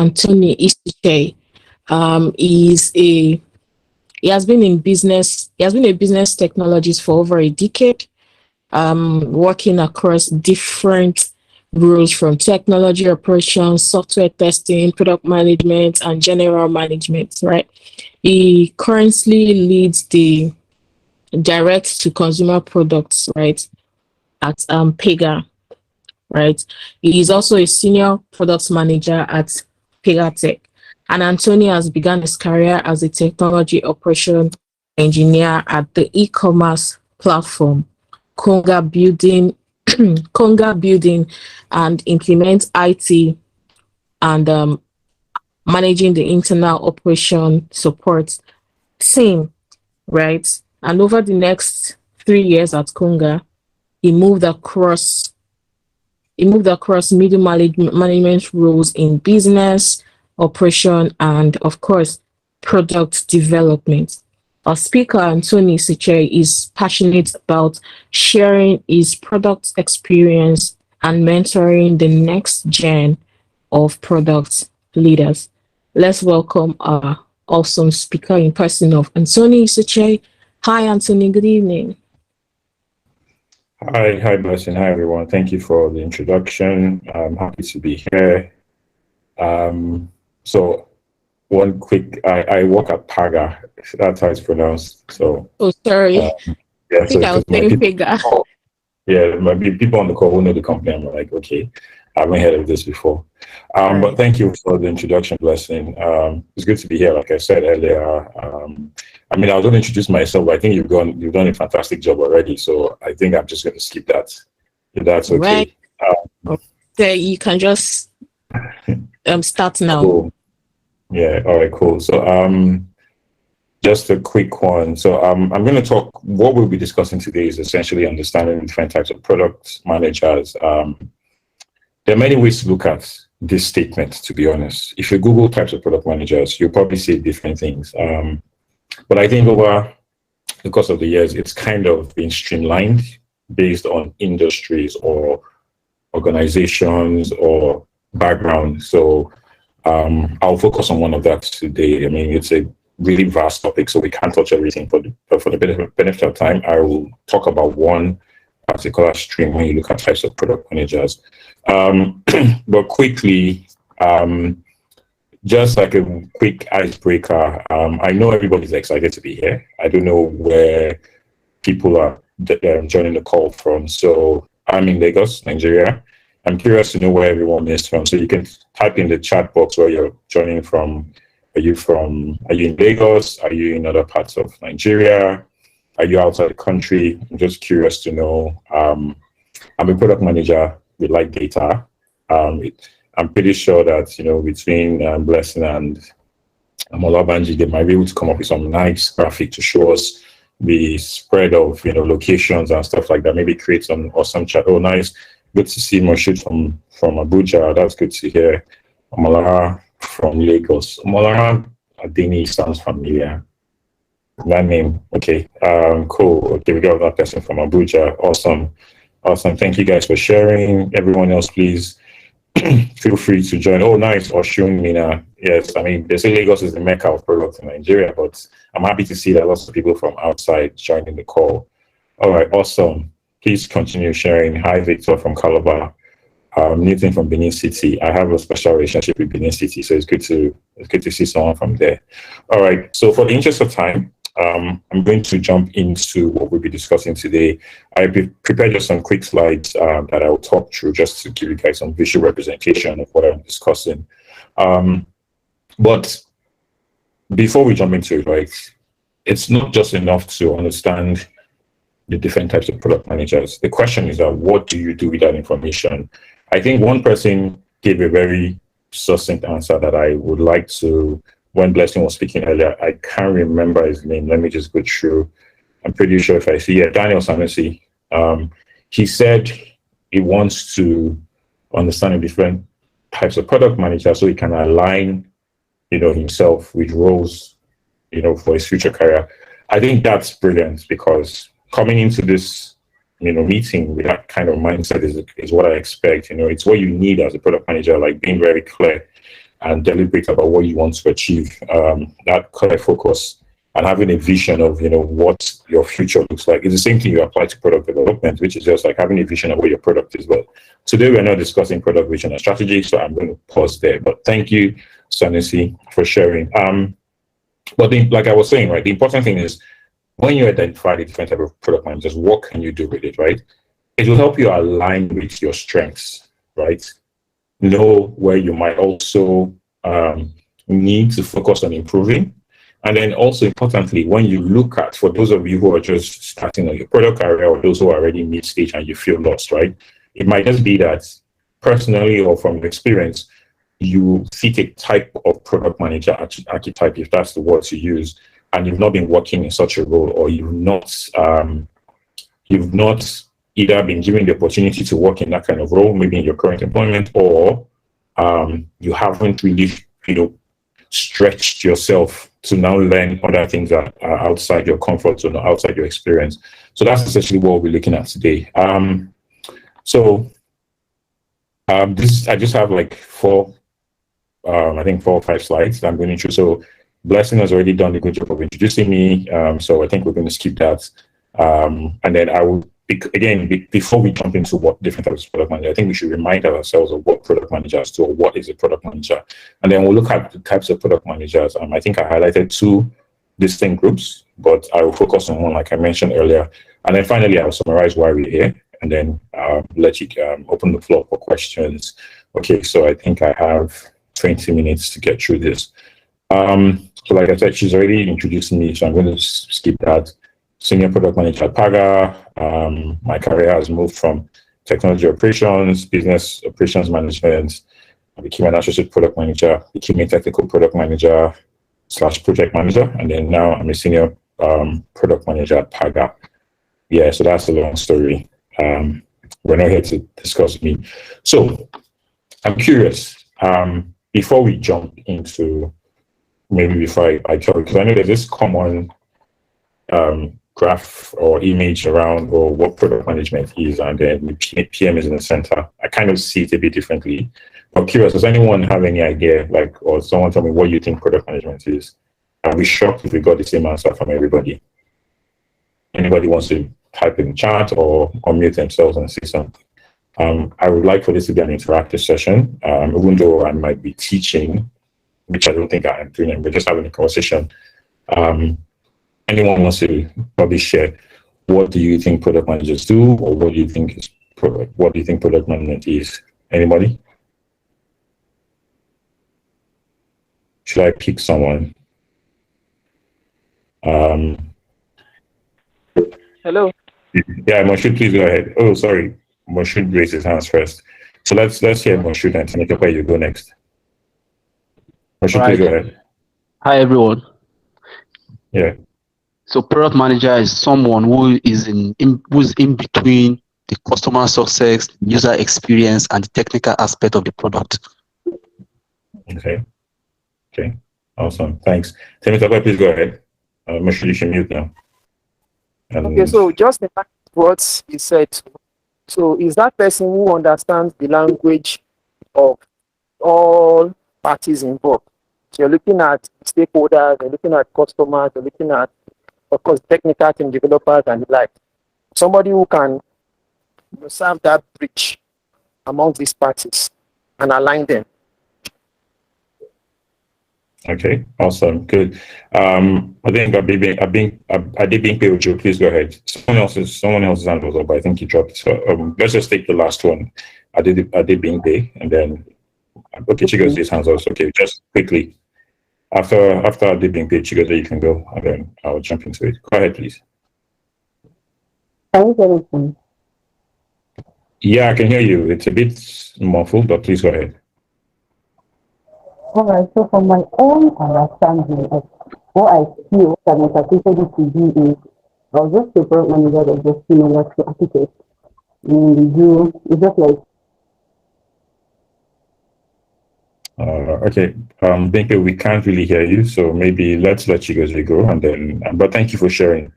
Anthony Isiche. Is a He has been in business. He has been a business technologist for over a decade, working across different roles from technology operations, software testing, product management, and general management. Right. He currently leads the direct to consumer products. Right, at Pega. Right. He is also a senior product manager at Pega Tech. And Anthony has begun his career as a technology operation engineer at the e-commerce platform Conga Building, Conga Building, and implement IT and managing the internal operation support team, right? And over the next 3 years at Conga, he moved across middle management roles in business, operation, and of course, product development. Our speaker, Anthony Siche, is passionate about sharing his product experience and mentoring the next gen of product leaders. Let's welcome our awesome speaker in person of Anthony Siche. Hi, Anthony. Good evening. Hi, Blessing. Hi, everyone. Thank you for the introduction. I'm happy to be here. So one quick, I work at Paga. That's how it's pronounced. So, sorry. Yeah, I think I was saying Pega. Yeah, maybe people on the call who know the company. I'm like, okay, I haven't heard of this before. But thank you for the introduction, Blessing. It's good to be here. Like I said earlier, I mean, I was going to introduce myself, but I think you've done a fantastic job already. So I think I'm just going to skip that, if that's okay. Right. Okay, you can just start now. Cool. Yeah. All right. Cool. So just a quick one. So I'm going to talk. What we'll be discussing today is essentially understanding different types of product managers. There are many ways to look at this statement, to be honest. If you Google types of product managers, you'll probably see different things. But I think over the course of the years, it's kind of been streamlined based on industries or organizations or background. So I'll focus on one of that today. I mean, it's a really vast topic, so we can't touch everything. But for the benefit of time, I will talk about one particular stream when you look at types of product managers. But quickly, just like a quick icebreaker, I know everybody's excited to be here. I don't know where people are joining the call from. So I'm in Lagos, Nigeria. I'm curious to know where everyone is from. So you can type in the chat box where you're joining from. Are you in Lagos? Are you in other parts of Nigeria? Are you outside the country? I'm just curious to know. I'm a product manager. We like data. I'm pretty sure that, between Blessing and Amolabanji, they might be able to come up with some nice graphic to show us the spread of, locations and stuff like that. Maybe create some awesome chat. Oh, nice. Good to see Moshood from Abuja. That's good to hear. Amolara from Lagos. Amolara Adeni sounds familiar. That name. Okay. Cool. Okay, we got that person from Abuja. Awesome. Thank you guys for sharing. Everyone else, please feel free to join. Oh, nice. Oshun Mina. Yes, I mean, they say Lagos is the mecca of products in Nigeria, but I'm happy to see that lots of people from outside joining the call. All right, awesome. Please continue sharing. Hi, Victor from Calabar. Newton from Benin City. I have a special relationship with Benin City, so it's good to see someone from there. All right. So for the interest of time, I'm going to jump into what we'll be discussing today. I prepared just some quick slides that I'll talk through just to give you guys some visual representation of what I'm discussing. But before we jump into it, right, it's not just enough to understand the different types of product managers. The question is that what do you do with that information? I think one person gave a very succinct answer that I would like to, when Blessing was speaking earlier, I can't remember his name. Let me just go through. I'm pretty sure if I see it, Daniel Sanusi. He said he wants to understand the different types of product managers so he can align, himself with roles, for his future career. I think that's brilliant because coming into this, meeting with that kind of mindset is what I expect. It's what you need as a product manager, like being very clear. and deliberate about what you want to achieve. That clear focus and having a vision of what your future looks like. It's the same thing you apply to product development, which is just like having a vision of what your product is. But today we're not discussing product vision and strategy, so I'm going to pause there. But thank you, Sanusi, for sharing. But like I was saying, right, the important thing is when you identify the different type of product managers, what can you do with it, right? It will help you align with your strengths, right? Know where you might also need to focus on improving. And then also importantly, when you look at, for those of you who are just starting on your product career or those who are already mid-stage and you feel lost, right? It might just be that personally or from experience, you seek a type of product manager archetype, if that's the word to use, and you've not been working in such a role, or you've not either been given the opportunity to work in that kind of role, maybe in your current employment, or you haven't really, stretched yourself to now learn other things that are outside your comfort zone or outside your experience. So that's essentially what we're looking at today. I just have like four or five slides that I'm going through. So Blessing has already done a good job of introducing me. So I think we're going to skip that. And then I will, again, before we jump into what different types of product manager, I think we should remind ourselves of what product managers do or what is a product manager. And then we'll look at the types of product managers. I think I highlighted two distinct groups, but I will focus on one, like I mentioned earlier. And then finally, I'll summarize why we're here, and then let you open the floor for questions. Okay, so I think I have 20 minutes to get through this. So like I said, she's already introduced me, so I'm going to skip that. Senior product manager at Paga. My career has moved from technology operations, business operations management. I became an associate product manager, became a technical product manager / project manager, and then now I'm a senior product manager at Paga. Yeah, so that's a long story. We're not here to discuss me. So I'm curious, before we jump into, maybe before I tell you, because I know there's this common graph or image around or what product management is, and then the PM is in the center. I kind of see it a bit differently. I'm curious, does anyone have any idea, or someone tell me what you think product management is? I'll be shocked if we got the same answer from everybody. Anybody wants to type in the chat or unmute themselves and say something? I would like for this to be an interactive session, even though I might be teaching, which I don't think I am doing. We're just having a conversation. Anyone wants to probably share, what do you think product managers do, or what do you think is what do you think product management is? Anybody? Should I pick someone? Hello. Yeah, Moshood, please go ahead. Oh, sorry, Moshood raised his hands first. So let's hear Moshood and Tanika, where you go next. Moshood, please go ahead. Hi, everyone. Yeah. So product manager is someone who is who's in between the customer success, user experience, and the technical aspect of the product. Okay. Awesome. Thanks. Tanika, please go ahead. Moshood, you should mute now. Okay, so just in fact what you said, so is that person who understands the language of all parties involved? So you're looking at stakeholders, you're looking at customers, you're looking at, of course, technical team developers and the like. Somebody who can serve that bridge among these parties and align them. Okay, awesome, good. I think I did being paid with you. Please go ahead. Someone else's hand was up, but I think you dropped. So let's just take the last one. I did being paid, and then okay, Chigo's these hands also. Okay, just quickly. After I did being paid, Chigo, you can go, and then I'll jump into it. Go ahead, please. Can you hear me? Yeah, I can hear you. It's a bit muffled, but please go ahead. All right, so from my own understanding of what I feel that my certificate to be is, I was just a product manager that just similar to architect. It's just like. Okay, Binke, we can't really hear you, so maybe let's let you guys go, and then. But thank you for sharing,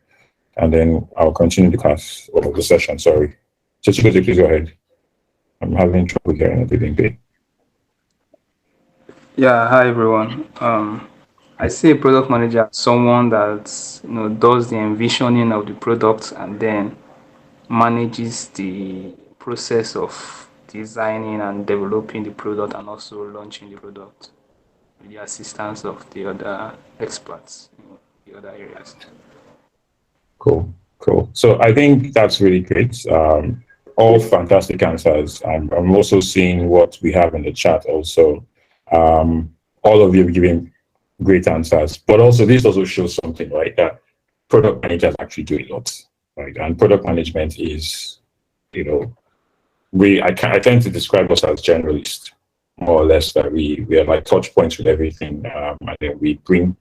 and then I'll continue the class or the session. Sorry, so Chigozie, please go ahead. I'm having trouble hearing the Binke. Yeah, hi everyone. I see a product manager as someone that does the envisioning of the product and then manages the process of designing and developing the product and also launching the product with the assistance of the other experts in the other areas. Cool, cool. So I think that's really great. All fantastic answers. I'm also seeing what we have in the chat also. All of you giving great answers, but also this also shows something, right? That product managers actually do a lot, right? And product management is, you know, I tend to describe us as generalists, more or less, that we are like touch points with everything, and then we bring,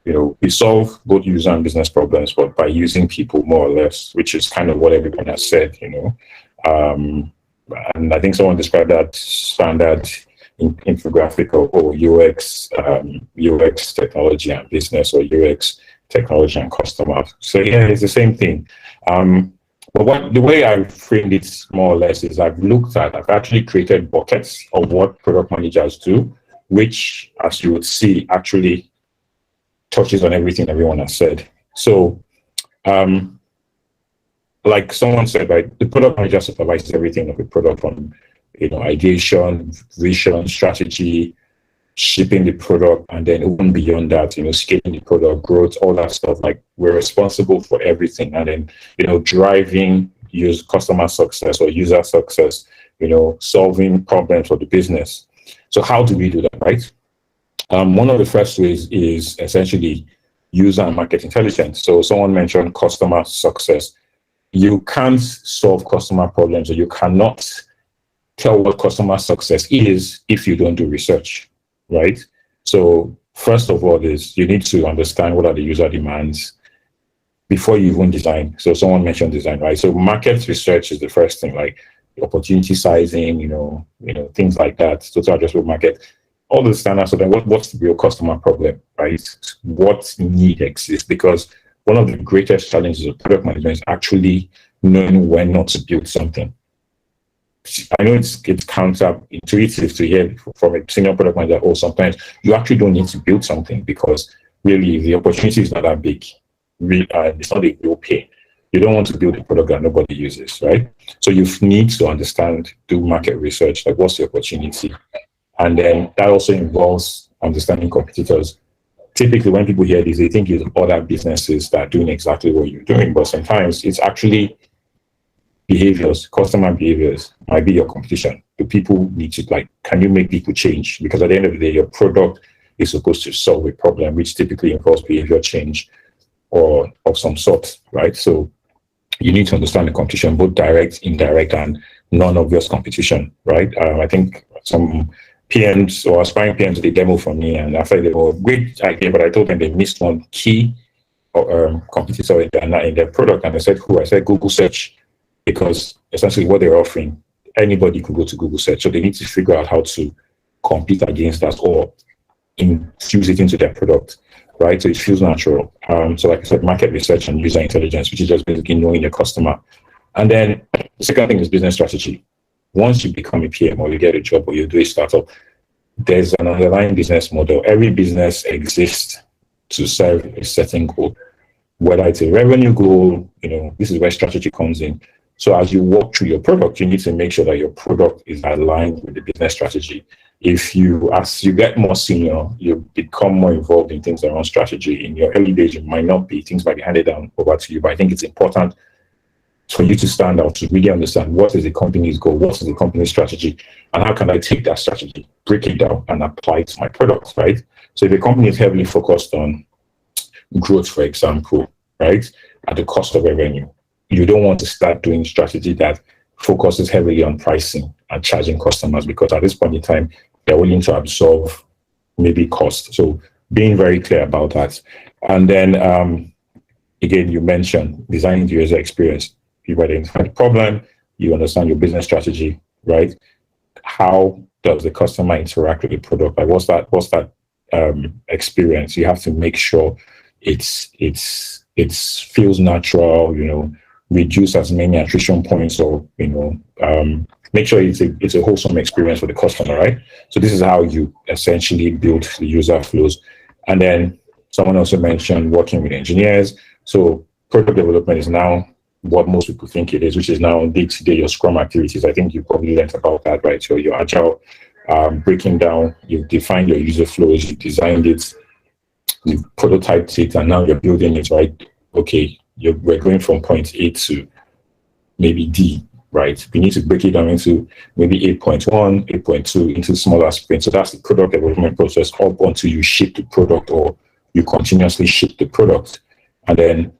we solve both user and business problems, but by using people more or less, which is kind of what everyone has said, and I think someone described that standard infographic of UX technology and business, or UX technology and customer. So yeah, it's the same thing. But the way I framed it more or less is I've actually created buckets of what product managers do, which, as you would see, actually touches on everything everyone has said. So, like someone said, right, the product manager supervises everything of the product, from ideation, vision, strategy, shipping the product, and then even beyond that, scaling the product, growth, all that stuff. Like, we're responsible for everything, and then driving customer success or user success, solving problems for the business. So how do we do that, right? One of the first ways is essentially user and market intelligence. So someone mentioned customer success. You can't solve customer problems, or you cannot tell what customer success is if you don't do research, right? So first of all is you need to understand what are the user demands before you even design. So someone mentioned design, right? So market research is the first thing, like opportunity sizing, things like that, total addressable market, all the standards. So then what's the real customer problem, right? What need exists? Because one of the greatest challenges of product management is actually knowing when not to build something. I know it's counterintuitive to hear from a senior product manager, oh, sometimes you actually don't need to build something, because really the opportunity is not that big. It's not a real pain. You don't want to build a product that nobody uses, right? So you need to understand, do market research, like what's the opportunity? And then that also involves understanding competitors. Typically, when people hear this, they think it's other businesses that are doing exactly what you're doing, but sometimes it's actually behaviors, customer behaviors might be your competition. Do people need to, can you make people change? Because at the end of the day, your product is supposed to solve a problem, which typically involves behavior change or of some sort, right? So you need to understand the competition, both direct, indirect, and non-obvious competition, right? I think some PMs or aspiring PMs did a demo for me, and after they were great idea, but I told them they missed one key competitor in their product, and I said, who? I said Google search, because essentially what they're offering, anybody could go to Google search, so they need to figure out how to compete against that or infuse it into their product, right? So it feels natural. So like I said, market research and user intelligence, which is just basically knowing your customer. And then the second thing is business strategy. Once you become a PM or you get a job or you do a startup, there's an underlying business model. Every business exists to serve a certain goal, whether it's a revenue goal, this is where strategy comes in. So as you walk through your product, you need to make sure that your product is aligned with the business strategy. As you get more senior, you become more involved in things around strategy. In your early days, it might not be, things might be handed down over to you, but I think it's important for you to stand out, to really understand what is the company's goal, what is the company's strategy, and how can I take that strategy, break it down, and apply it to my products, right? So if a company is heavily focused on growth, for example, right, at the cost of revenue, you don't want to start doing strategy that focuses heavily on pricing and charging customers, because at this point in time, they're willing to absorb maybe cost. So being very clear about that. And then, again, you mentioned designing the user experience. You identify the problem, you understand your business strategy, right? How does the customer interact with the product? Like, what's that experience? You have to make sure it feels natural, reduce as many attrition points or make sure it's a wholesome experience for the customer, right? So this is how you essentially build the user flows. And then someone also mentioned working with engineers. So product development is now what most people think it is, which is now day-to-day your Scrum activities. I think you probably learned about that, right? So your agile, breaking down, you've defined your user flows, you designed it, you've prototyped it, and now you're building it, right? Okay, we're going from point A to maybe D, right? We need to break it down into maybe 8.1, 8.2 into smaller sprints. So that's the product development process up until you ship the product or you continuously ship the product. And then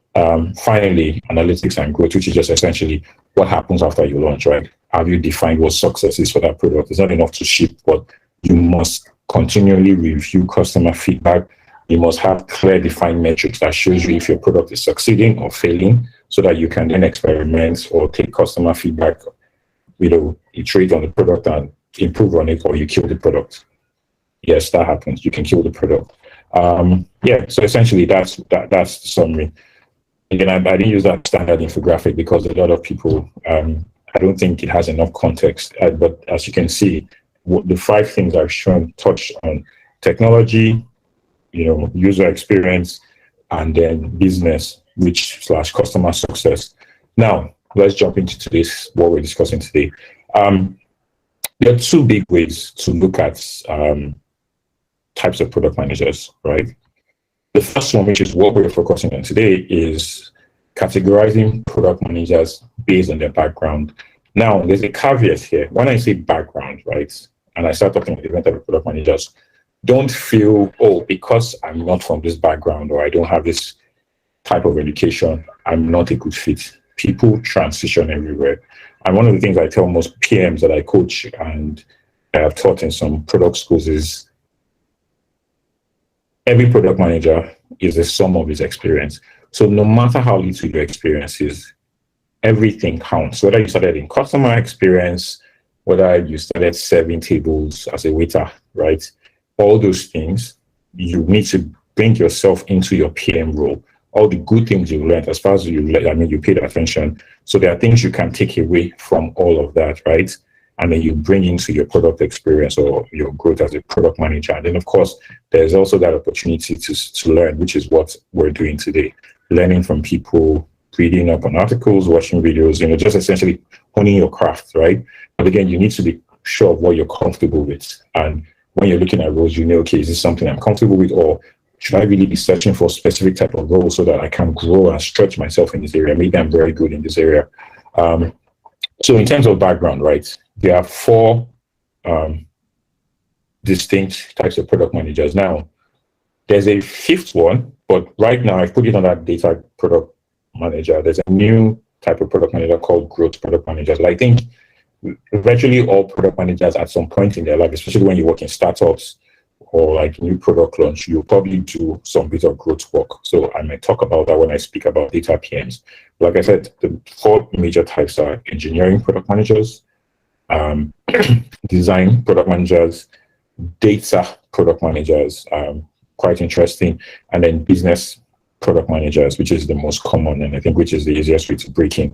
finally, analytics and growth, which is just essentially what happens after you launch, right? Have you defined what success is for that product? It's not enough to ship, but you must continually review customer feedback. You must have clear defined metrics that shows you if your product is succeeding or failing, so that you can then experiment or take customer feedback, iterate on the product and improve on it, or you kill the product. Yes, that happens. You can kill the product. So essentially that's the summary. Again, I didn't use that standard infographic because a lot of people, I don't think it has enough context. But as you can see, the 5 things I've shown touch on technology, user experience, and then business, / customer success. Now, let's jump into what we're discussing today. There are 2 big ways to look at types of product managers, right? The first one, which is what we're focusing on today, is categorizing product managers based on their background. Now, there's a caveat here. When I say background, right, and I start talking about different type of product managers, don't feel, because I'm not from this background or I don't have this type of education, I'm not a good fit. People transition everywhere. And one of the things I tell most PMs that I coach and I have taught in some product schools is every product manager is the sum of his experience. So no matter how little your experience is, everything counts. Whether you started in customer experience, whether you started serving tables as a waiter, right? All those things, you need to bring yourself into your PM role. All the good things you learned, as far as you paid attention. So there are things you can take away from all of that, right? And then you bring into your product experience or your growth as a product manager. And then, of course, there's also that opportunity to learn, which is what we're doing today. Learning from people, reading up on articles, watching videos, just essentially honing your craft, right? But again, you need to be sure of what you're comfortable with. And when you're looking at roles, okay, is this something I'm comfortable with, or should I really be searching for a specific type of role so that I can grow and stretch myself in this area? Maybe I'm very good in this area. So in terms of background, right, there are 4 distinct types of product managers. Now, there's a 5th one, but right now I've put it on that data product manager. There's a new type of product manager called growth product managers. I think virtually all product managers at some point in their life, especially when you work in startups or like new product launch, you'll probably do some bit of growth work. So I might talk about that when I speak about data PMs. Like I said, the 4 major types are engineering product managers, design product managers, data product managers, quite interesting, and then business product managers, which is the most common and I think which is the easiest way to break in.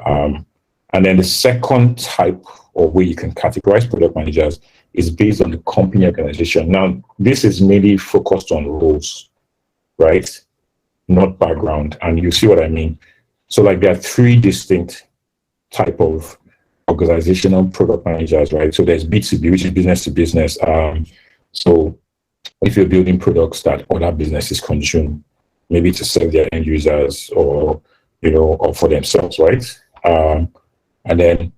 And then the second type or way you can categorize product managers is based on the company organization. Now, this is mainly focused on roles, right? Not background. And you see what I mean? So there are 3 distinct type of organizational product managers, right? So there's B2B, which is business to business. So if you're building products that other businesses consume, maybe to serve their end users or, or for themselves, right? And then,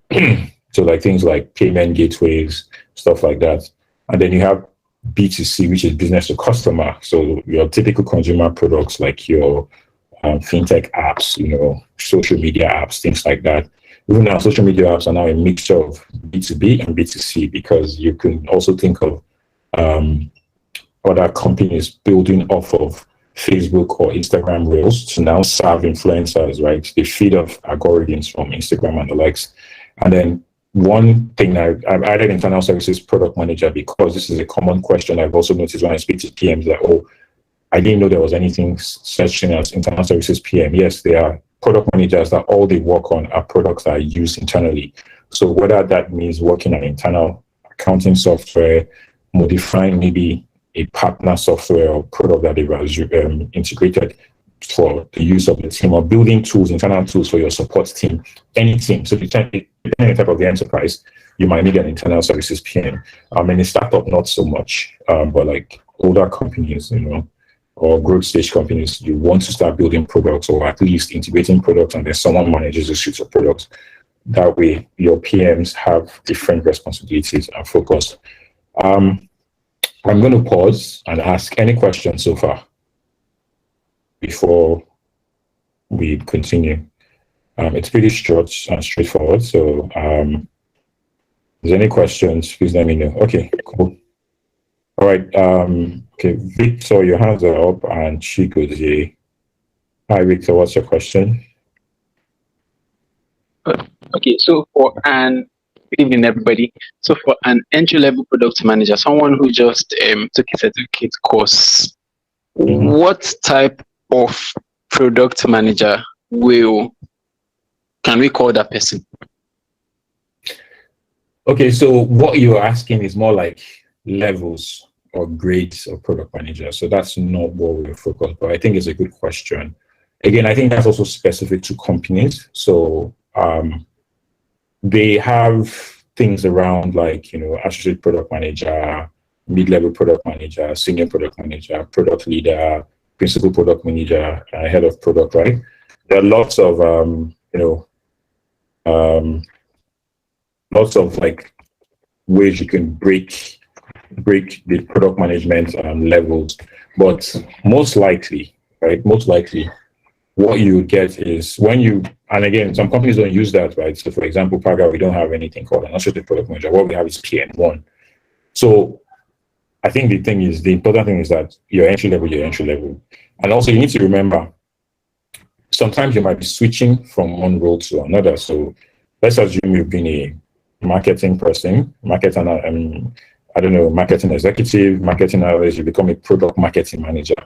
so things like payment gateways, stuff like that. And then you have B2C, which is business to customer. So your typical consumer products like your fintech apps, social media apps, things like that. Even now, social media apps are now a mixture of B2B and B2C because you can also think of other companies building off of Facebook or Instagram Reels to now serve influencers, right? They feed off algorithms from Instagram and the likes. And then one thing I've added internal services product manager because this is a common question I've also noticed when I speak to PMs that, I didn't know there was anything such thing as internal services PM. Yes, there are product managers that all they work on are products that are used internally. So whether that means working on internal accounting software, modifying maybe a partner software or product that they've integrated for the use of the team, or building tools, internal tools for your support team, any team. So depending on the type of the enterprise, you might need an internal services PM. In a startup, not so much, but like older companies, or growth stage companies, you want to start building products or at least integrating products, and then someone manages the suite of products. That way, your PMs have different responsibilities and focus. I'm going to pause and ask any questions so far before we continue. It's pretty short and straightforward. So, if there's any questions, please let me know. Okay, cool. All right. Okay, Victor, your hands are up, and Chigozie. Hi, Victor. What's your question? Okay, so good evening, everybody. So for an entry-level product manager, someone who just took a certificate course, what type of product manager can we call that person? Okay, so what you're asking is more like levels or grades of product manager. So that's not what we're focused, but I think it's a good question. Again, I think that's also specific to companies. So they have things around like, associate product manager, mid-level product manager, senior product manager, product leader, principal product manager, head of product, right? There are lots of, lots of like ways you can break the product management levels, but most likely, what you get is and again, some companies don't use that, right? So for example, Paga, we don't have anything called an associate product manager. What we have is PM1. So I think the important thing is that your entry level. And also you need to remember, sometimes you might be switching from one role to another. So let's assume you've been a marketing person, marketing executive, marketing analyst, you become a product marketing manager.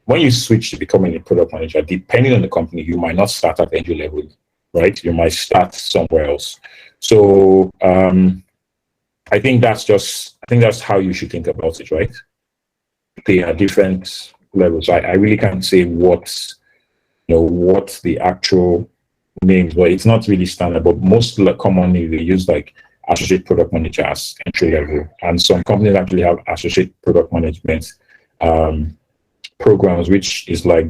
When you switch to becoming a product manager, depending on the company, you might not start at entry level, right? You might start somewhere else. So I think that's how you should think about it, right? They are different levels. I really can't say what the actual names, but it's not really standard. But most commonly they use like associate product manager as entry level, and some companies actually have associate product management programs, which is like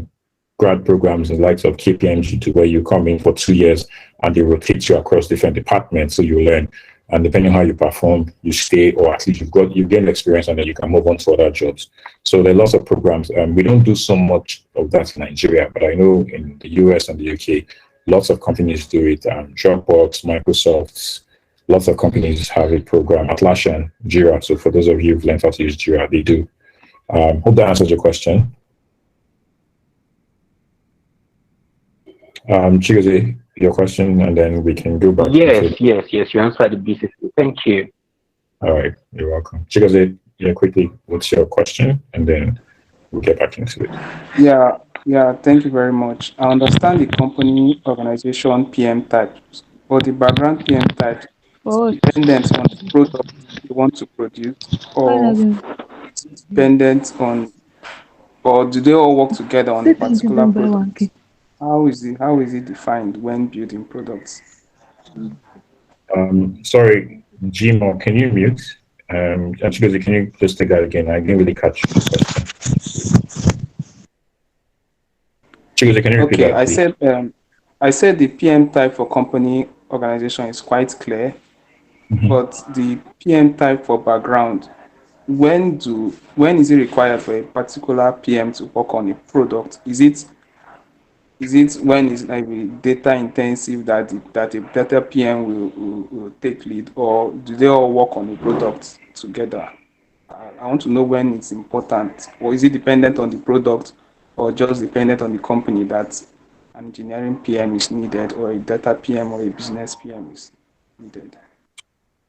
grad programs in likes of KPMG, to where you come in for 2 years and they rotate you across different departments, so you learn, and depending on how you perform, you stay, or at least you gain experience, and then you can move on to other jobs. So there are lots of programs. We don't do so much of that in Nigeria, but I know in the US and the UK, lots of companies do it. Dropbox, Microsoft, lots of companies have a program. Atlassian, Jira. So for those of you who've learned how to use Jira, they do. Hope that answers your question. Chigozie, your question, and then we can go back. Yes, you answered it beautifully. Thank you. All right, you're welcome. Chigozie, quickly, what's your question? And then we'll get back into it. Yeah, thank you very much. I understand the company organization PM types, but the background PM type is dependent on the product you want to produce, or it's dependent on, or do they all work together on a particular product? How is it defined when building products? Sorry, Gmo, can you mute? Actually, can you just take that again? I didn't really catch the question. Chigozie, can you repeat that, please? I said the PM type for company organization is quite clear, but the PM type for background, when is it required for a particular PM to work on a product? Is it when it's like data intensive that a better PM will take lead, or do they all work on a product together? I want to know when it's important, or is it dependent on the product, or just dependent on the company that an engineering PM is needed, or a data PM or a business PM is needed?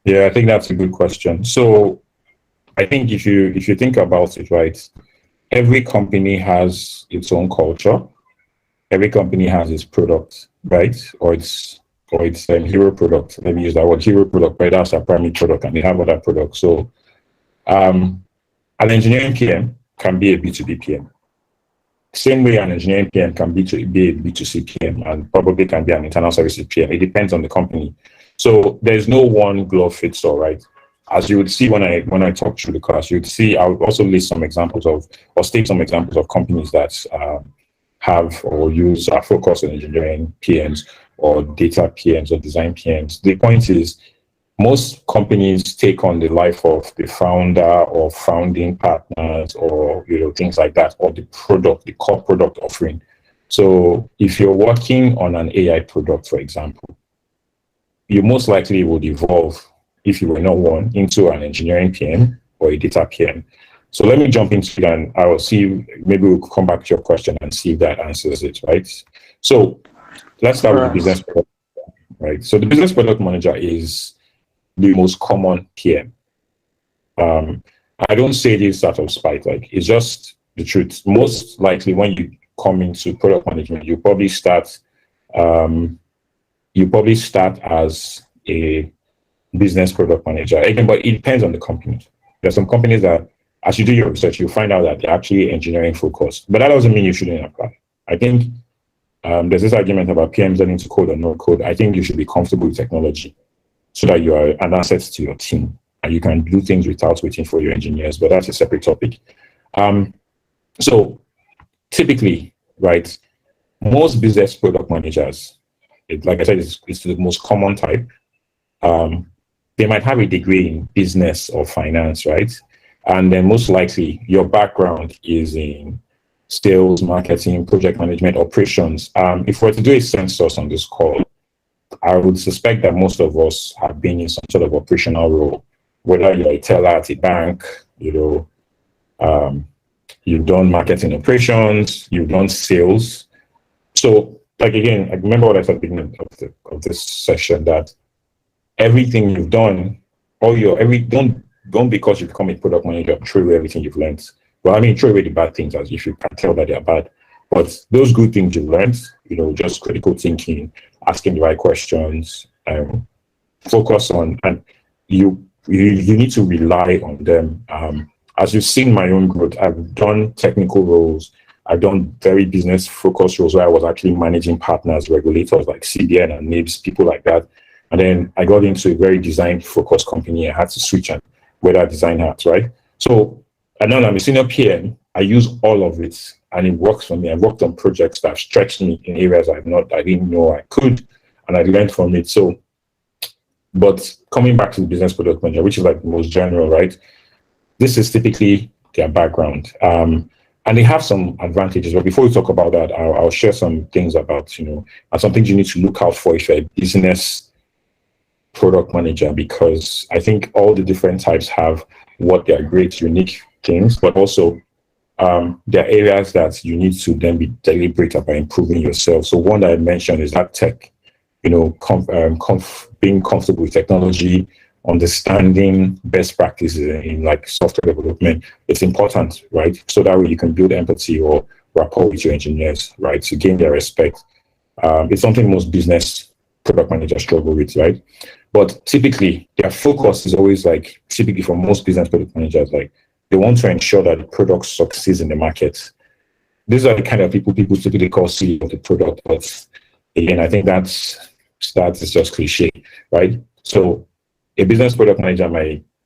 Yeah, I think that's a good question. So I think if you think about it, right, every company has its own culture. Every company has its product, right, or its or it's hero product. Let me use that word, hero product, but that's our primary product, and they have other products. So an engineering PM can be a B2B PM. Same way an engineering PM can be a B2C PM, and probably can be an internal services PM. It depends on the company. So there's no one glove fits all, right? As you would see when I talk through the class, you'd see I'll also list some examples of, or state some examples of companies that have or use or focus on engineering PMs or data PMs or design PMs. The point is, most companies take on the life of the founder or founding partners, or things like that, or the product, the core product offering. So if you're working on an AI product, for example, you most likely would evolve, if you were not one, into an engineering PM or a data PM. So let me jump into it, and I will see, maybe we'll come back to your question and see if that answers it, right? So let's start with the business product, right? So the business product manager is the most common PM. I don't say this out of spite, like, it's just the truth. Most likely when you come into product management, you probably start as a business product manager. Again, but it depends on the company. There are some companies that, as you do your research, you find out that they're actually engineering focused, but that doesn't mean you shouldn't apply. I think there's this argument about PMs learning to code or no code. I think you should be comfortable with technology so that you are an asset to your team and you can do things without waiting for your engineers, but that's a separate topic. So typically, right, most business product managers, like I said, it's the most common type. They might have a degree in business or finance, right? And then most likely your background is in sales, marketing, project management, operations. If we're to do a census on this call, I would suspect that most of us have been in some sort of operational role, whether you're a teller at a bank, you've done marketing operations, you've done sales. So, like, again, I remember what I said at the beginning of this session, that everything you've done, don't because you become a product manager, throw away everything you've learned. Well, I mean, throw away the bad things, as if you can tell that they're bad. But those good things you've learned, just critical thinking, asking the right questions, focus on, and you need to rely on them. As you've seen my own growth, I've done technical roles. I've done very business focused roles where I was actually managing partners, regulators like CBN and NIBS, people like that. And then I got into a very design focused company. I had to switch and wear that design hat, right? So, and now I'm a senior PM. I use all of it and it works for me. I've worked on projects that have stretched me in areas I didn't know I could, and I learned from it. So, but coming back to the business product manager, which is like the most general, right? This is typically their background. And they have some advantages. But before we talk about that, I'll share some things about, and some things you need to look out for if you're a business product manager, because I think all the different types have what their great, unique things, but also there are areas that you need to then be deliberate about improving yourself. So one that I mentioned is that tech, being comfortable with technology, understanding best practices in like software development. It's important, right? So that way you can build empathy or rapport with your engineers, right? To gain their respect. It's something most business product managers struggle with, right? But typically their focus is always like, typically for most business product managers, like they want to ensure that the product succeeds in the market. These are the kind of people typically call CEO of the product. But again, I think that is just cliche, right? So a business product manager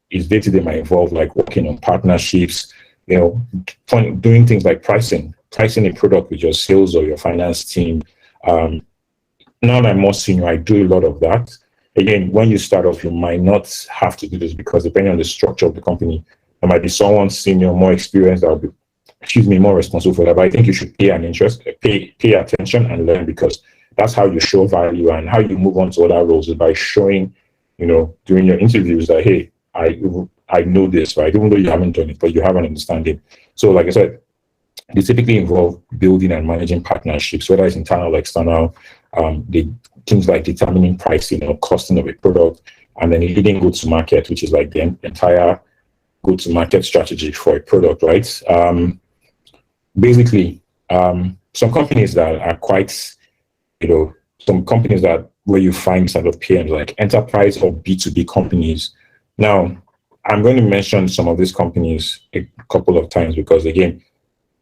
his day-to-day might involve like working on partnerships, doing things like pricing a product with your sales or your finance team. Now that I'm more senior, I do a lot of that. Again, when you start off, you might not have to do this because depending on the structure of the company, there might be someone senior, more experienced that will be, more responsible for that. But I think you should pay attention and learn, because that's how you show value, and how you move on to other roles is by showing, during your interviews that, hey, I know this, right? Even though you haven't done it, but you have an understanding. So like I said, they typically involve building and managing partnerships, whether it's internal or external. Things like determining pricing or costing of a product, and then leading go-to-market, which is like the entire go-to-market strategy for a product, right? Basically, some companies that are quite, some companies that where you find sort of PMs like enterprise or B2B companies. Now, I'm going to mention some of these companies a couple of times because, again,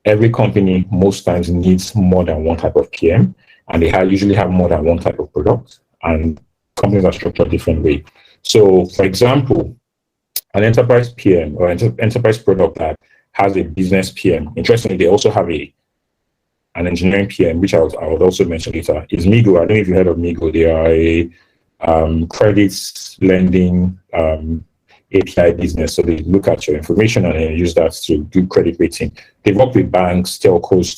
every company most times needs more than one type of PM, and they usually have more than one type of product, and companies are structured different way. So, for example, an enterprise PM or enterprise product that has a business PM, interestingly, they also have an engineering PM, which I would also mention later, is Migo. I don't know if you heard of Migo. They are a credits lending API business. So they look at your information and then use that to do credit rating. They work with banks, telcos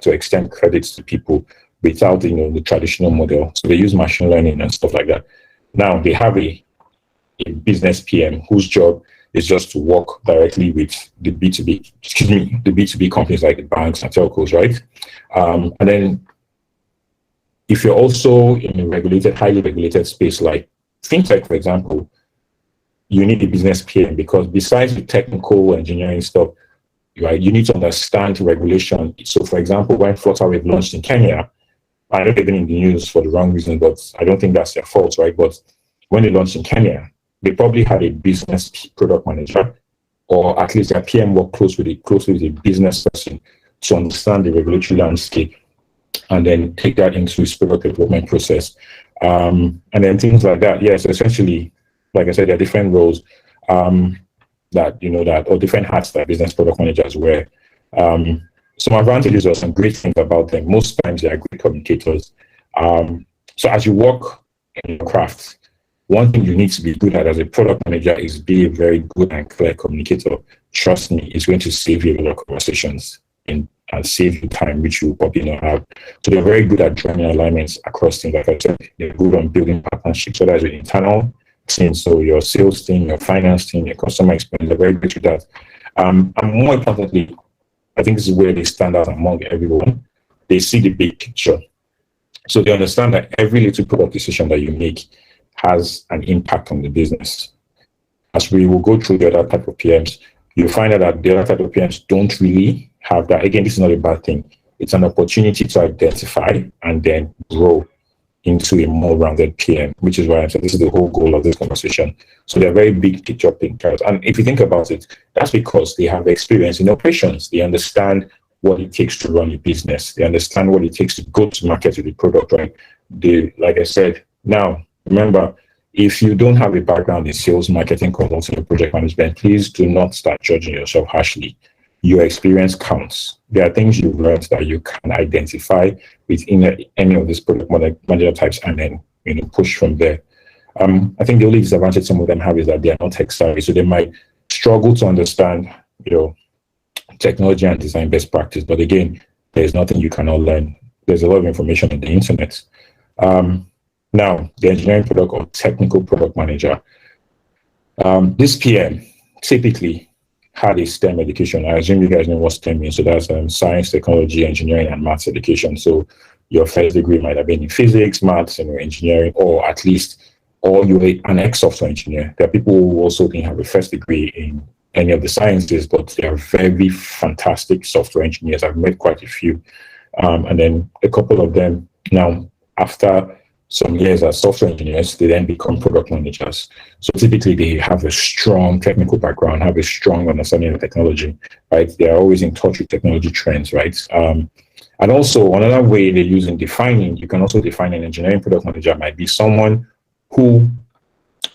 to extend credits to people without the traditional model. So they use machine learning and stuff like that. Now they have a business PM whose job is just to work directly with the B2B companies like the banks and telcos, right? And then if you're also in a highly regulated space like fintech, for example, you need a business PM because besides the technical engineering stuff, right, you need to understand regulation. So, for example, when Flutterwave launched in Kenya, I know they've been in the news for the wrong reason, but I don't think that's their fault, right? But when they launched in Kenya, they probably had a business product manager, or at least their PM worked closely with a business person to understand the regulatory landscape and then take that into his product development process. And then things like that. Yes, essentially, like I said, there are different roles or different hats that business product managers wear. Some advantages or some great things about them. Most times they are great communicators. So as you work in your craft, one thing you need to be good at as a product manager is be a very good and clear communicator. Trust me, it's going to save you a lot of conversations and save you time, which you probably not have. So they're very good at drawing alignments across things. Like I said, they're good on building partnerships, whether it's with internal teams, so your sales team, your finance team, your customer experience, they're very good at that. And more importantly, I think this is where they stand out among everyone. They see the big picture. So they understand that every little product decision that you make has an impact on the business. As we will go through the other type of PMs, you'll find out that the other type of PMs don't really have that. Again, this is not a bad thing. It's an opportunity to identify and then grow into a more rounded PM, which is why I said this is the whole goal of this conversation. So they're very big picture thinkers. And if you think about it, that's because they have experience in operations. They understand what it takes to run a business. They understand what it takes to go to market with the product, right? Like I said, now, remember, if you don't have a background in sales, marketing, consulting, or project management, please do not start judging yourself harshly. Your experience counts. There are things you've learned that you can identify within any of these product manager types and then push from there. I think the only disadvantage some of them have is that they are not tech savvy, so they might struggle to understand technology and design best practice. But again, there's nothing you cannot learn. There's a lot of information on the internet. Now, the engineering product or technical product manager, this PM typically had a STEM education. I assume you guys know what STEM means. So that's science, technology, engineering, and maths education. So your first degree might have been in physics, maths, engineering, or at least, or you're an ex-software engineer. There are people who also didn't have a first degree in any of the sciences, but they are very fantastic software engineers. I've met quite a few. And then a couple of them now, after some years as software engineers, they then become product managers. So typically they have a strong technical background, have a strong understanding of technology, right? They're always in touch with technology trends, right? And also another way they use in defining, you can also define an engineering product manager might be someone who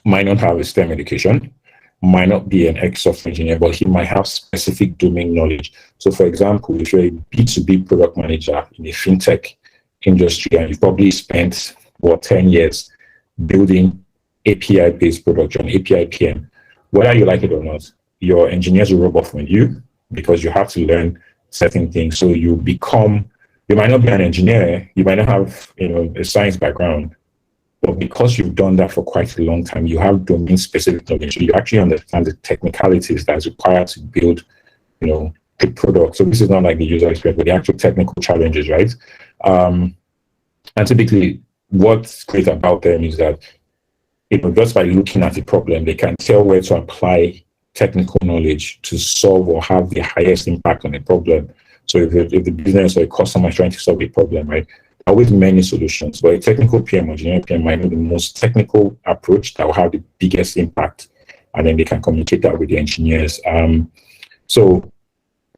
might not have a STEM education, might not be an ex-software engineer, but he might have specific domain knowledge. So for example, if you're a B2B product manager in a fintech industry and you've probably spent 10 years building API-based production, API PM, whether you like it or not, your engineers will rub off on you because you have to learn certain things. So you might not be an engineer, you might not have a science background, but because you've done that for quite a long time, you have domain-specific knowledge. So you actually understand the technicalities that's required to build, a product. So this is not like the user experience, but the actual technical challenges, right? And typically, what's great about them is that just by looking at the problem, they can tell where to apply technical knowledge to solve or have the highest impact on the problem. So if the business or a customer is trying to solve a problem, right, always many solutions, but a technical PM or engineering PM might know the most technical approach that will have the biggest impact, and then they can communicate that with the engineers. So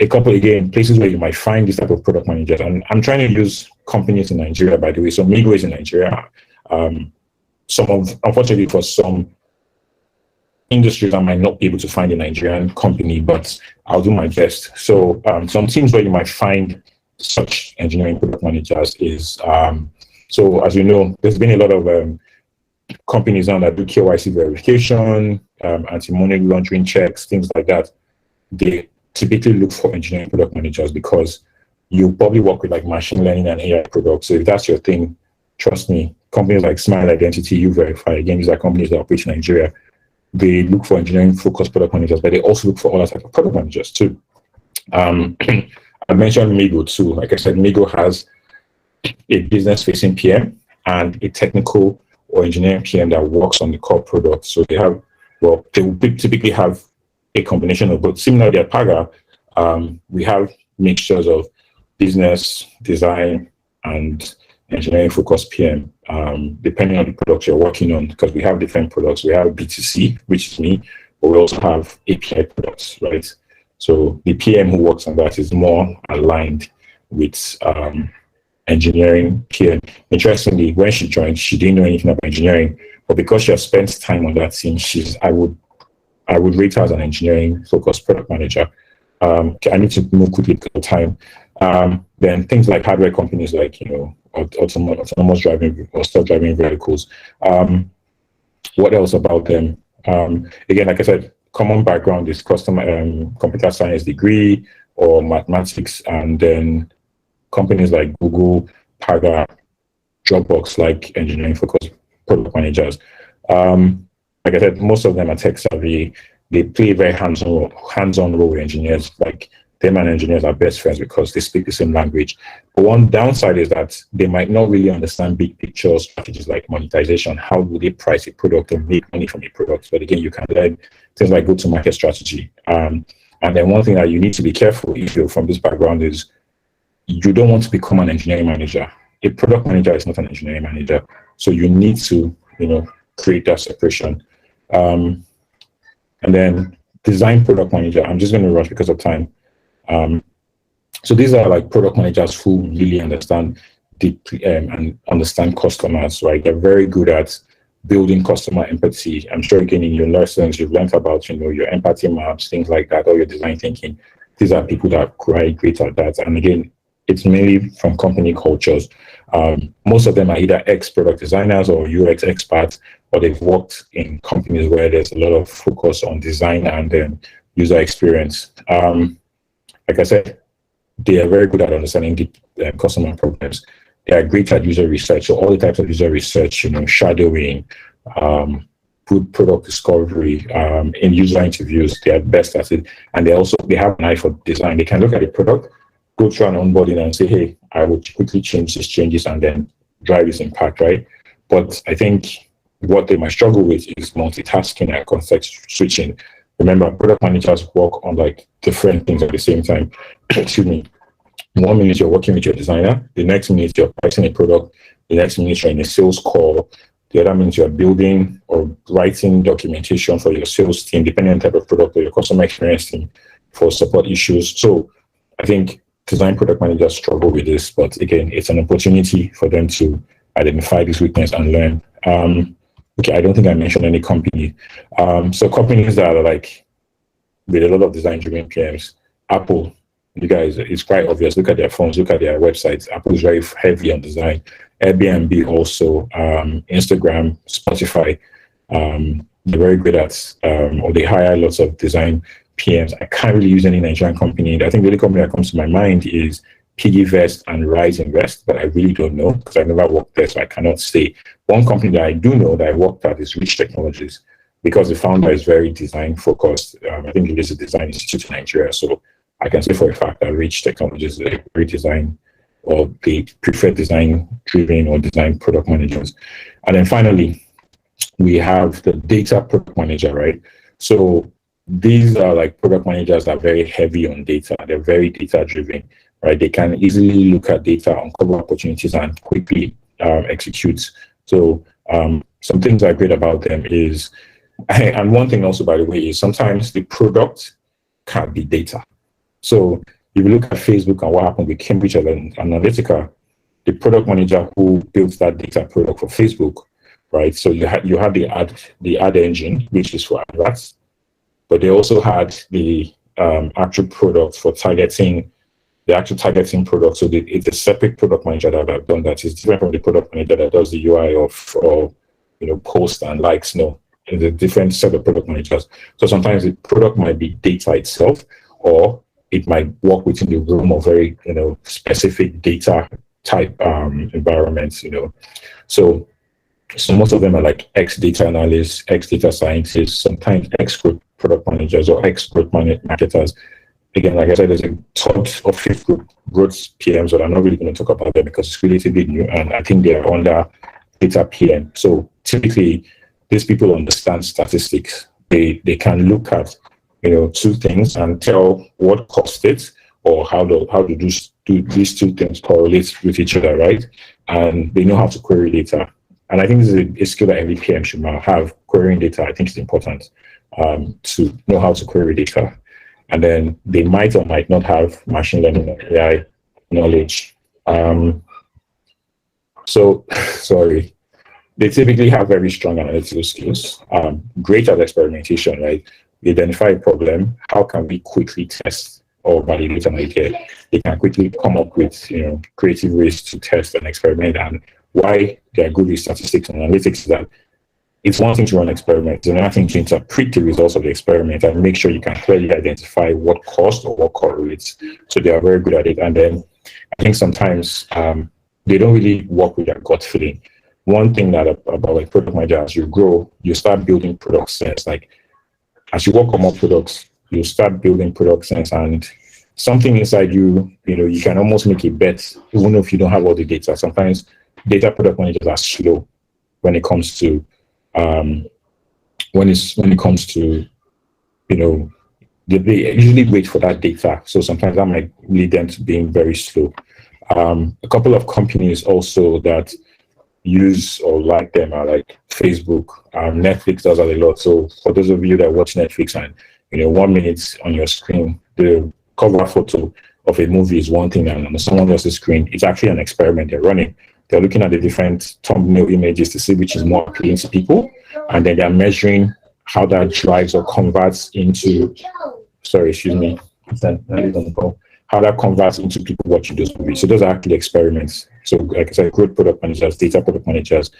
a couple, again, places where you might find this type of product managers, and I'm trying to use companies in Nigeria, by the way. So Migo is in Nigeria. Unfortunately for some industries, I might not be able to find a Nigerian company, but I'll do my best. So some teams where you might find such engineering product managers is, so as you know, there's been a lot of companies now that do KYC verification, anti-money laundering checks, things like that. They typically look for engineering product managers because you probably work with like machine learning and AI products. So if that's your thing, trust me, companies like Smile Identity, You Verify, again, these are companies that operate in Nigeria. They look for engineering focused product managers, but they also look for other types of product managers too. I mentioned Migo too. Like I said, Migo has a business facing PM and a technical or engineering PM that works on the core product. So they have, well, they will typically have a combination of both. Similarly at Paga, we have mixtures of business, design, and engineering focused PM, depending on the products you're working on, because we have different products. We have B2C, which is me, but we also have API products, right? So the PM who works on that is more aligned with engineering PM. Interestingly, when she joined, she didn't know anything about engineering, but because she has spent time on that team, I would rate her as an engineering focused product manager. I need to move quickly because of time. Then things like hardware companies like, autonomous driving or self-driving vehicles. What else about them? Again, like I said, common background is computer science degree or mathematics, and then companies like Google, Paga, Dropbox, like engineering focused product managers. Like I said, most of them are tech savvy. They play very hands-on role with engineers. Like them and engineers are best friends because they speak the same language. But one downside is that they might not really understand big picture strategies like monetization. How do they price a product and make money from a product? But again, you can learn things like go-to-market strategy. And then one thing that you need to be careful if you're from this background is you don't want to become an engineering manager. A product manager is not an engineering manager. So you need to, create that separation. And then design product manager. I'm just going to rush because of time. So these are like product managers who really understand deeply and understand customers, right? They're very good at building customer empathy. I'm sure again in your lessons you've learned about, your empathy maps, things like that, or your design thinking. These are people that are quite great at that. And again, it's mainly from company cultures. Most of them are either ex-product designers or UX experts, or they've worked in companies where there's a lot of focus on design and then user experience. Like I said, they are very good at understanding the customer problems. They are great at user research. So all the types of user research, shadowing, good product discovery, in user interviews, they are best at it. And they have an eye for design. They can look at the product, go through an onboarding and say, hey, I would quickly change these changes and then drive this impact, right? But I think what they might struggle with is multitasking and context switching. Remember, product managers work on like different things at the same time. Excuse me. 1 minute you're working with your designer, the next minute you're pricing a product, the next minute you're in a sales call, the other minute you're building or writing documentation for your sales team, depending on the type of product, or your customer experience team for support issues. So I think design product managers struggle with this, but again, it's an opportunity for them to identify this weakness and learn. Okay, I don't think I mentioned any company. So companies that are like with a lot of design-driven PMs, Apple, you guys, it's quite obvious. Look at their phones, look at their websites. Apple is very heavy on design. Airbnb also, Instagram, Spotify, they're very good at, or they hire lots of design PMs. I can't really use any Nigerian company. I think the only company that comes to my mind is PiggyVest and Rise Invest, but I really don't know because I've never worked there, so I cannot say. One company that I do know that I worked at is Rich Technologies, because the founder is very design focused. I think it is a design institute in Nigeria, so I can say for a fact that Rich Technologies is a very design, or they prefer design driven or design product managers. And then finally, we have the data product manager, right? So these are like product managers that are very heavy on data. They're very data driven. right? They can easily look at data, uncover opportunities, and quickly execute. So some things that are great about them is, and one thing also, by the way, is sometimes the product can be data. So if you look at Facebook and what happened with Cambridge Analytica, the product manager who built that data product for Facebook, right? So you have the ad engine, which is for adverts, but they also had the actual product for targeting, the actual targeting product. So it's a separate product manager that have done that. It's different from the product manager that does the UI or post and likes. No, it's a different set of product managers. So sometimes the product might be data itself, or it might work within the realm of very specific data type environments. So most of them are like ex data analysts, ex data scientists, sometimes ex product managers or ex growth marketers. Again, like I said, there's a third or fifth growth PMs, but I'm not really going to talk about them because it's relatively new, and I think they are under data PM. So typically, these people understand statistics. They can look at two things and tell what caused it, or how do these two things correlate with each other, right? And they know how to query data. And I think this is a skill that every PM should have. Querying data, I think, is important to know how to query data. And then they might or might not have machine learning or AI knowledge. Sorry. They typically have very strong analytical skills, great at experimentation, right? We identify a problem, how can we quickly test or validate an idea? They can quickly come up with creative ways to test and experiment. And why they are good with statistics and analytics is that it's one thing to run experiments, it's another thing to interpret the results of the experiment and make sure you can clearly identify what caused or what correlates. So they are very good at it. And then I think sometimes they don't really work with their gut feeling. One thing that about like product manager, as you grow, you start building product sense. Like as you work on more products, you start building product sense, and something inside you, you can almost make a bet, even if you don't have all the data. Sometimes data product managers are slow when it comes to they usually wait for that data. So sometimes that might lead them to being very slow. A couple of companies also that use or like them are like Facebook. Netflix does that a lot. So for those of you that watch Netflix and 1 minute on your screen, the cover photo of a movie is one thing, and on someone else's screen, it's actually an experiment they're running. They're looking at the different thumbnail images to see which is more appealing to people, and then they're measuring how that drives or converts into. Sorry, excuse me. How that converts into people watching those movies. So those are actually experiments. So like I said, growth product managers, data product managers,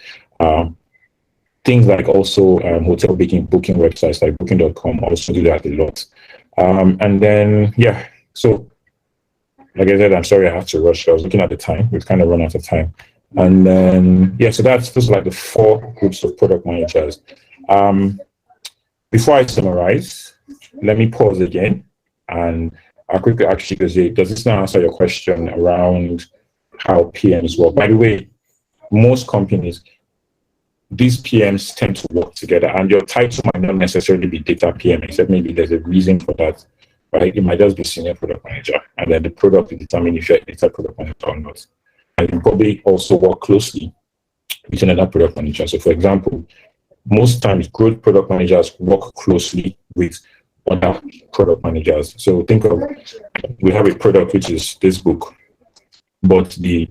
things like also hotel booking websites like booking.com also do that a lot. And then, yeah, so like I said, I'm sorry I have to rush. I was looking at the time. We've kind of run out of time. And then, yeah, so those are like the 4 groups of product managers. Before I summarize, let me pause again and I'll quickly ask you, does this now answer your question around how PMs work? By the way, most companies, these PMs tend to work together, and your title might not necessarily be data PM, except maybe there's a reason for that, right? It might just be senior product manager, and then the product will determine if you're a data product manager or not. And you probably also work closely with another product manager. So for example, most times growth product managers work closely with other product managers. So think of, we have a product which is this book, but the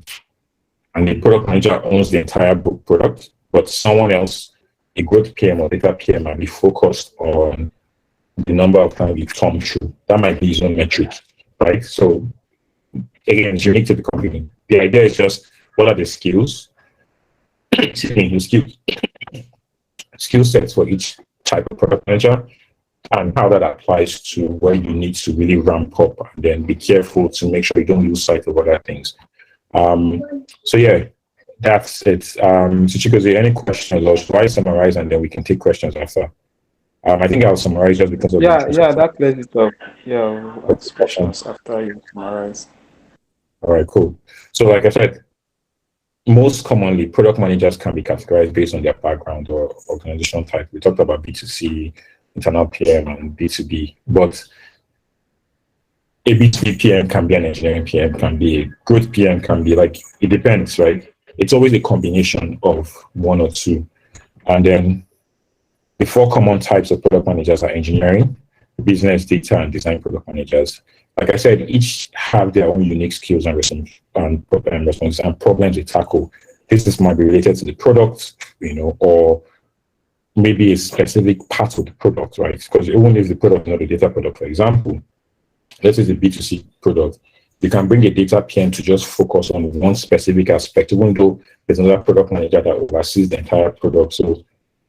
product manager owns the entire book product, but someone else, a growth PM or data PM, might be focused on the number of times we've come through. That might be his own metric, right? So again, it's unique to the company. The idea is just, what are the skills? Skill sets for each type of product manager, and how that applies to where you need to really ramp up, and then be careful to make sure you don't lose sight of other things. So yeah, that's it. So Chikoze, any questions, or should I summarize and then we can take questions after? I think I'll summarize just because of that clears it up. Yeah, we'll ask questions after you summarize. All right, cool. So like I said, most commonly product managers can be categorized based on their background or organizational type. We talked about B2C, internal PM, and B2B, but a B2B PM can be an engineering PM, can be a growth PM, can be like, it depends, right? It's always a combination of one or two. And then the four common types of product managers are engineering, business, data, and design product managers. Like I said, each have their own unique skills and responses and problems they tackle. This might be related to the product, or maybe a specific part of the product, right? Because even if the product is not a data product, for example, let's say it's a B2C product, you can bring a data PM to just focus on one specific aspect, even though there's another product manager that oversees the entire product. So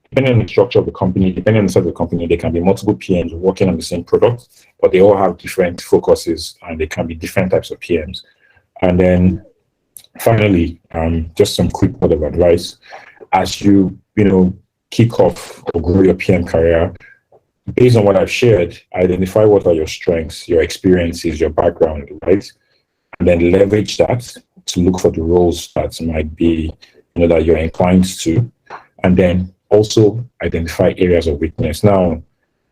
depending on the structure of the company, depending on the size of the company, there can be multiple PMs working on the same product, but they all have different focuses and they can be different types of PMs. And then finally, just some quick word of advice. As you, kick off or grow your PM career, based on what I've shared, identify what are your strengths, your experiences, your background, right? And then leverage that to look for the roles that might be, that you're inclined to. And then also identify areas of weakness. Now,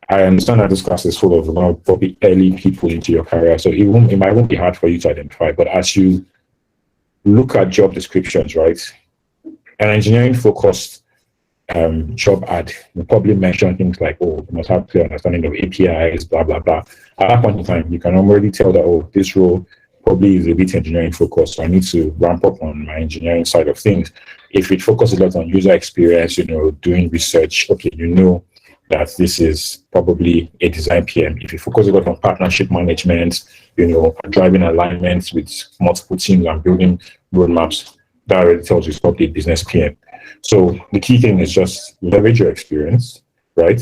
I understand that this class is full of probably early people into your career, so it might won't be hard for you to identify. But as you look at job descriptions, right, an engineering focused job ad will probably mention things like, oh, you must have clear understanding of APIs, blah, blah, blah. At that point in time, you can already tell that, oh, this role probably is a bit engineering focused, so I need to ramp up on my engineering side of things. If it focuses a lot on user experience, doing research, okay, that this is probably a design PM. If you focus a lot on partnership management, driving alignments with multiple teams and building roadmaps, that already tells you it's probably a business PM. So the key thing is just leverage your experience, right?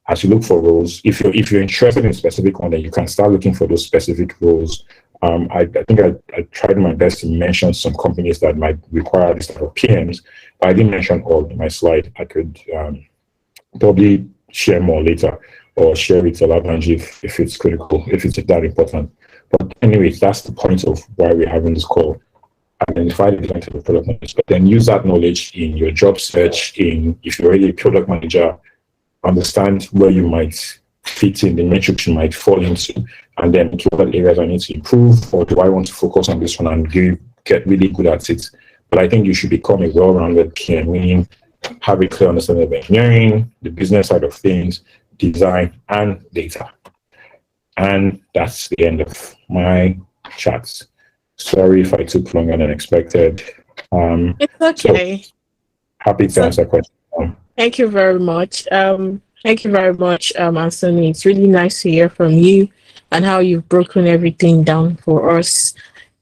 As you look for roles, if you're interested in a specific one, then you can start looking for those specific roles. I think I tried my best to mention some companies that might require this type of PMs, but I didn't mention all in my slide. I could probably share more later or share it aloud if it's critical, if it's that important. But anyways, that's the point of why we're having this call. Identify the different type of product managers, but then use that knowledge in your job search. If you're already a product manager, understand where you might fit in, the metrics you might fall into, and then what areas I need to improve, or do I want to focus on this one and get really good at it. But I think you should become a well-rounded PM, meaning have a clear understanding of engineering, the business side of things, design, and data. And that's the end of my chats. Sorry if I took longer than expected. It's okay. So happy to answer questions. Thank you very much. Thank you very much, Anthony. It's really nice to hear from you and how you've broken everything down for us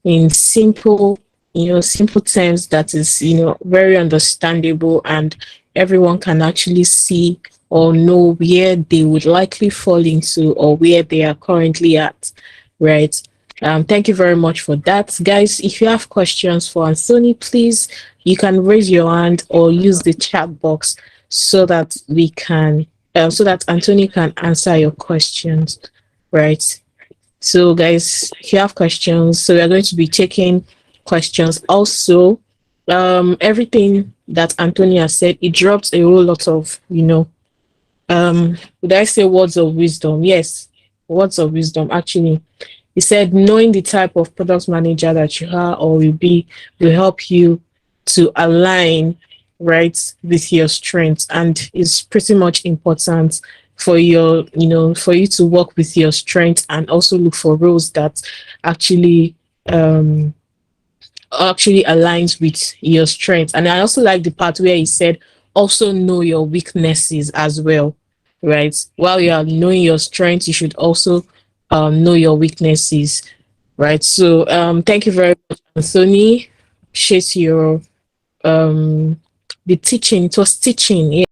in simple terms that is, very understandable, and everyone can actually see or know where they would likely fall into or where they are currently at, right? Thank you very much for that. Guys, if you have questions for Anthony, please, you can raise your hand or use the chat box so that we can, so that Anthony can answer your questions, right? So guys, if you have questions, so we are going to be taking questions. Also, everything that Anthony has said, it drops a whole lot of, would I say words of wisdom? Yes, words of wisdom, actually. He said, knowing the type of product manager that you are or will be will help you to align, right, with your strengths, and is pretty much important for your, for you to work with your strengths and also look for roles that actually aligns with your strengths. And I also like the part where he said, also know your weaknesses as well, right? While you are knowing your strengths, you should also know your weaknesses, right? So thank you very much, Anthony. Appreciate your the teaching. It was teaching. Yeah.